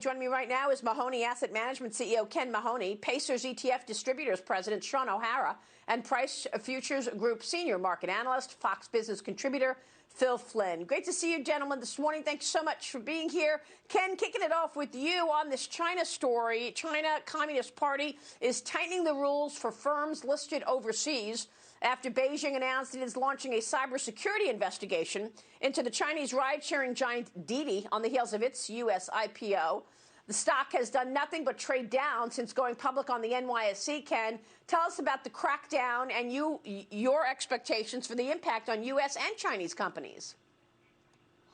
Joining me right now is Mahoney Asset Management CEO Ken Mahoney, Pacers ETF Distributors President Sean O'Hara, and Price Futures Group Senior Market Analyst, Fox Business Contributor Phil Flynn. Great to see you, gentlemen, this morning. Thanks so much for being here. Ken, kicking it off with you on this China story. China Communist Party is tightening the rules for firms listed overseas after Beijing announced it is launching a cybersecurity investigation into the Chinese ride-sharing giant Didi on the heels of its U.S. IPO. The stock has done nothing but trade down since going public on the NYSE. Ken, tell us about the crackdown and your expectations for the impact on U.S. and Chinese companies.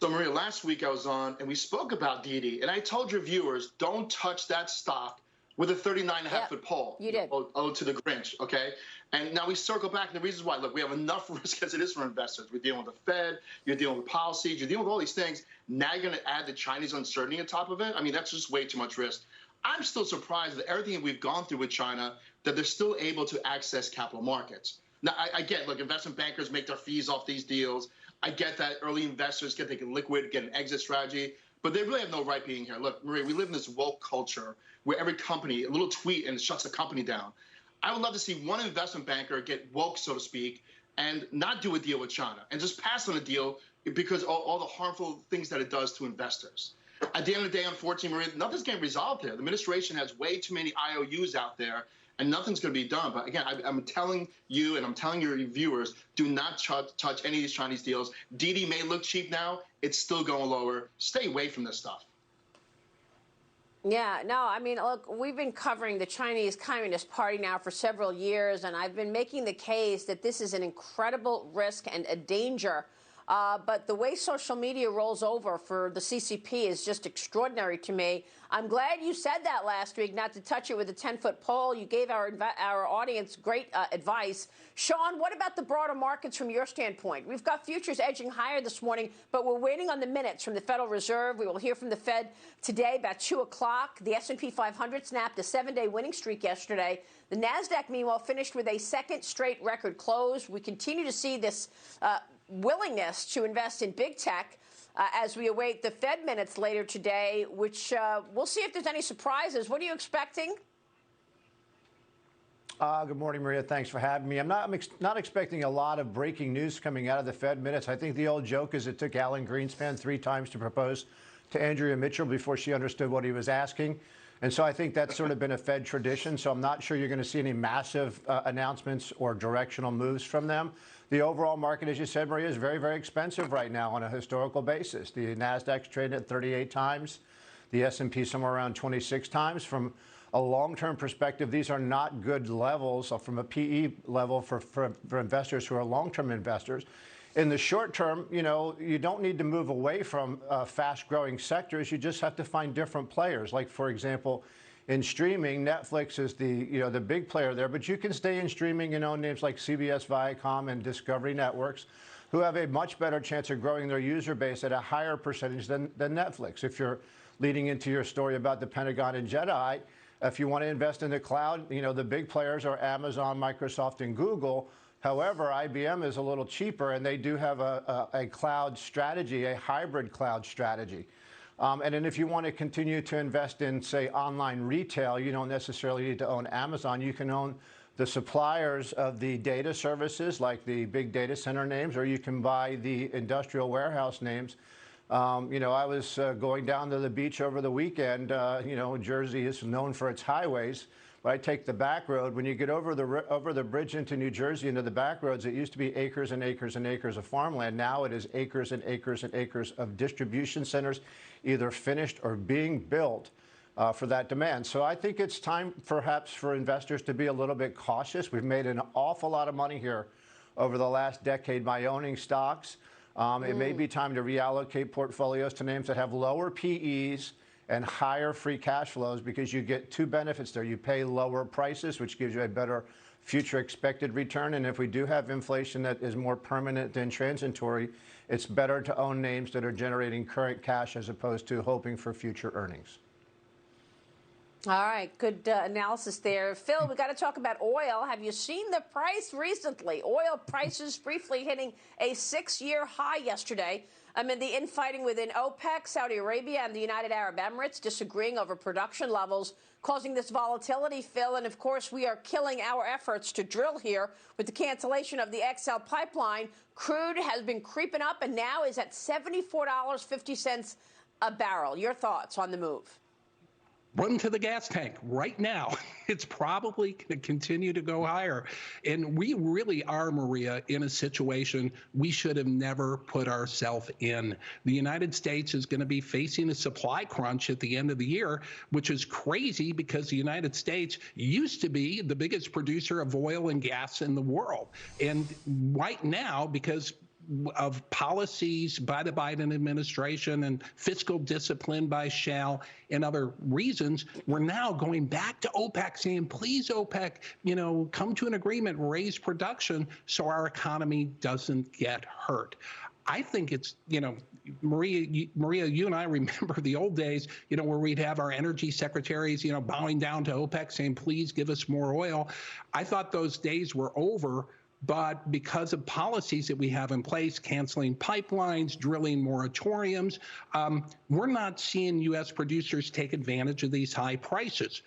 So, Maria, last week I was on and we spoke about Didi, and I told your viewers, don't touch that stock with a 39.5-foot pole. You did. Ode to the Grinch, okay? And now we circle back, and the reasons why, look, we have enough risk as it is for investors. We're dealing with the Fed, you're dealing with policies, you're dealing with all these things. Now you're going to add the Chinese uncertainty on top of it? I mean, that's just way too much risk. I'm still surprised that everything we've gone through with China, that they're still able to access capital markets. Now, I get, look, investment bankers make their fees off these deals. I get that early investors they can liquid, get an exit strategy. But they really have no right being here. Look, Maria, we live in this woke culture where every company, a little tweet and it shuts the company down. I would love to see one investment banker get woke, so to speak, and not do a deal with China and just pass on a deal because all the harmful things that it does to investors. At the end of the day, unfortunately, Maria, nothing's getting resolved here. The administration has way too many IOUs out there, and nothing's going to be done. But again, I'm telling you and I'm telling your viewers, do not touch any of these Chinese deals. Didi may look cheap now. It's still going lower. Stay away from this stuff. Yeah, no, I mean, look, we've been covering the Chinese Communist Party now for several years, and I've been making the case that this is an incredible risk and a danger. But the way social media rolls over for the CCP is just extraordinary to me. I'm glad you said that last week, not to touch it with a 10-foot pole. You gave our audience great advice. Sean, what about the broader markets from your standpoint? We've got futures edging higher this morning, but we're waiting on the minutes from the Federal Reserve. We will hear from the Fed today about 2 o'clock. The S&P 500 snapped a 7-day winning streak yesterday. The NASDAQ, meanwhile, finished with a second straight record close. We continue to see this willingness to invest in big tech as we await the Fed minutes later today, which we'll see if there's any surprises. What are you expecting? Good morning, Maria. Thanks for having me. I'm not expecting a lot of breaking news coming out of the Fed minutes. I think the old joke is it took Alan Greenspan 3 times to propose to Andrea Mitchell before she understood what he was asking. And so I think that's sort of been a Fed tradition. So I'm not sure you're going to see any massive announcements or directional moves from them. The overall market, as you said, Maria, is very, very expensive right now on a historical basis. The NASDAQ's trading at 38 times, the S&P somewhere around 26 times. From a long-term perspective, these are not good levels from a PE level for investors who are long-term investors. In the short term, you know, you don't need to move away from fast-growing sectors. You just have to find different players. Like, for example, in streaming, Netflix is the big player there, but you can stay in streaming and own names like CBS, Viacom, and Discovery Networks, who have a much better chance of growing their user base at a higher percentage than Netflix. If you're leading into your story about the Pentagon and Jedi, if you want to invest in the cloud, you know, the big players are Amazon, Microsoft, and Google. However, IBM is a little cheaper, and they do have a cloud strategy, a hybrid cloud strategy. And then if you want to continue to invest in, say, online retail, you don't necessarily need to own Amazon. You can own the suppliers of the data services, like the big data center names, or you can buy the industrial warehouse names. You know, I was going down to the beach over the weekend. You know, Jersey is known for its highways. But I take the back road. When you get over the bridge into New Jersey, into the back roads, it used to be acres and acres and acres of farmland. Now it is acres and acres and acres of distribution centers, either finished or being built for that demand. So I think it's time, perhaps, for investors to be a little bit cautious. We've made an awful lot of money here over the last decade by owning stocks. It may be time to reallocate portfolios to names that have lower PEs and higher free cash flows, because you get 2 benefits there. You pay lower prices, which gives you a better future expected return. And if we do have inflation that is more permanent than transitory, it's better to own names that are generating current cash as opposed to hoping for future earnings. All right, good analysis there. Phil, we got to talk about oil. Have you seen the price recently? Oil prices briefly hitting a 6-year high yesterday. Amid the infighting within OPEC, Saudi Arabia and the United Arab Emirates disagreeing over production levels, causing this volatility, Phil. And, of course, we are killing our efforts to drill here with the cancellation of the XL pipeline. Crude has been creeping up and now is at $74.50 a barrel. Your thoughts on the move? Run to the gas tank right now. It's probably going to continue to go higher. And we really are, Maria, in a situation we should have never put ourselves in. The United States is going to be facing a supply crunch at the end of the year, which is crazy because the United States used to be the biggest producer of oil and gas in the world. And right now, because of policies by the Biden administration and fiscal discipline by Shell and other reasons, we're now going back to OPEC saying, please, OPEC, come to an agreement, raise production so our economy doesn't get hurt. I think it's, Maria, you and I remember the old days, where we'd have our energy secretaries, bowing down to OPEC saying, please give us more oil. I thought those days were over. But because of policies that we have in place, canceling pipelines, drilling moratoriums, we're not seeing U.S. producers take advantage of these high prices.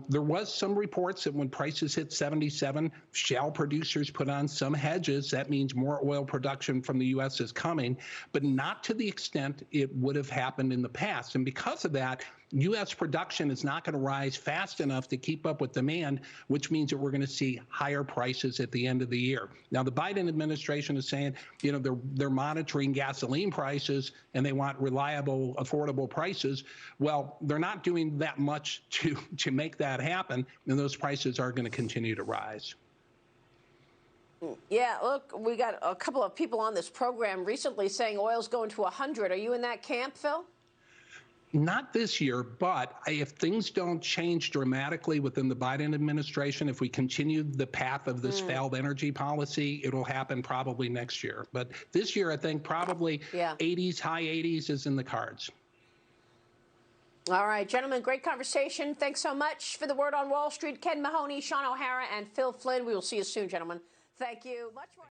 There was some reports that when prices hit 77, Shell producers put on some hedges. That means more oil production from the U.S. is coming, but not to the extent it would have happened in the past. And because of that, U.S. production is not going to rise fast enough to keep up with demand, which means that we're going to see higher prices at the end of the year. Now, the Biden administration is saying, they're monitoring gasoline prices and they want reliable, affordable prices. Well, they're not doing that much to make that happen, and those prices are going to continue to rise. Yeah, look, we got a couple of people on this program recently saying oil's going to 100. Are you in that camp, Phil? Not this year, but if things don't change dramatically within the Biden administration, if we continue the path of this failed energy policy, it'll happen probably next year. But this year, I think probably 80s, high 80s is in the cards. All right, gentlemen, great conversation. Thanks so much. For the Word on Wall Street, Ken Mahoney, Sean O'Hara, and Phil Flynn. We will see you soon, gentlemen. Thank you. Much more.